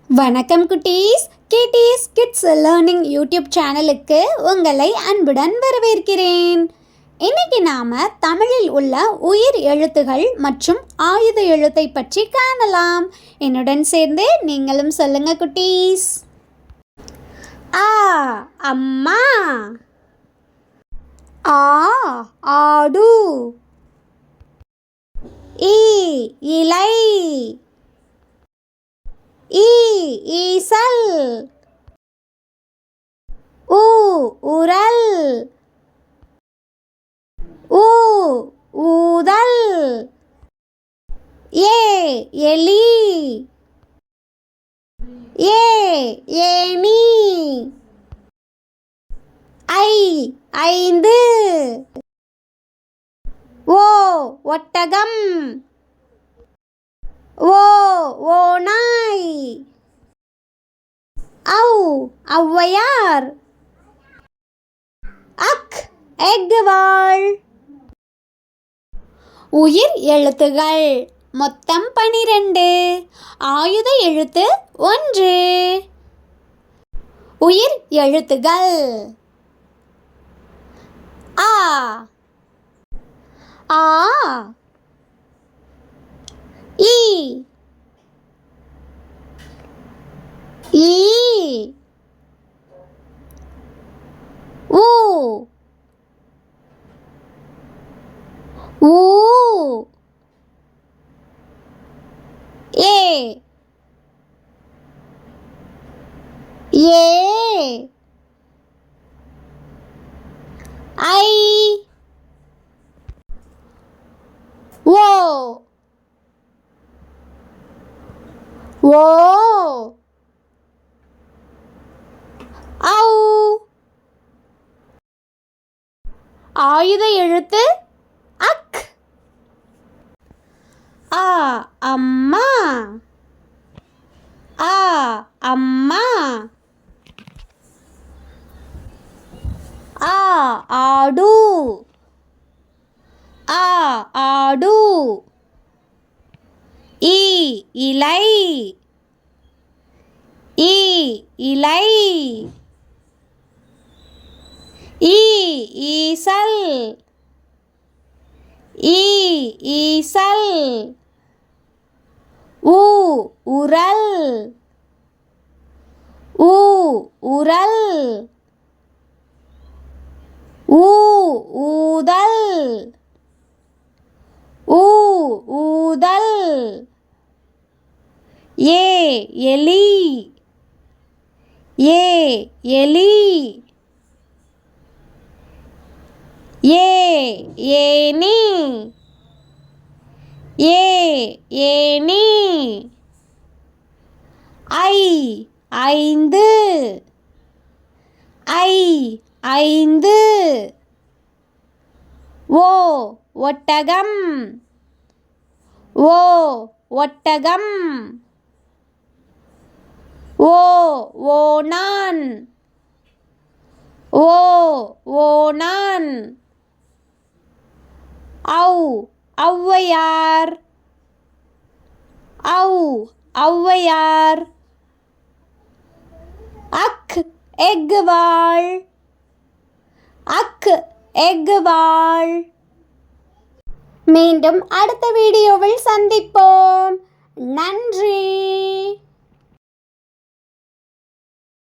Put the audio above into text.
வணக்கம் குட்டீஸ். KDS kids learning YouTube சேனலுக்கு உங்களை அன்புடன் வரவேற்கிறேன். இன்னைக்கு நாம தமிழில் உள்ள உயிர் எழுத்துகள் மற்றும் ஆயுத எழுத்தை பற்றி காணலாம். என்னுடன் சேர்ந்து நீங்களும் சொல்லுங்க குட்டீஸ். ஆ அம்மா. ஆ ஆடு. இ இலை. ஈசல். உரல். ஊதல். எலி. ஏணி. ஐந்து. ஒட்டகம். ஓநாய். ஔவையார். எஃகுவாள். உயிர் எழுத்துகள் மொத்தம் 12. ஆயுத எழுத்து 1. உயிர் எழுத்துகள் ஆ ஆ ஈ ஈ ஊ ஊ ஏ ஏ ஐ ஓ ஓ ஔ. ஆயுத எழுத்து அக். ஆ அம்மா. ஆ அம்மா. ஆ ஆடு. ஆ ஆடு. இலை. இலை. ஈசல். ஈசல். உரல். உரல். ஊதல். ஊதல். எலி. எலி. ஏணி. ஏணி. ஐந்து. ஐந்து. ஒட்டகம். ஒட்டகம். ஓநான். ஓநான். ஔவையார். ஔவையார். எஃகுவாள். எஃகுவாள். மீண்டும் அடுத்த வீடியோவில் சந்திப்போம். நன்றி.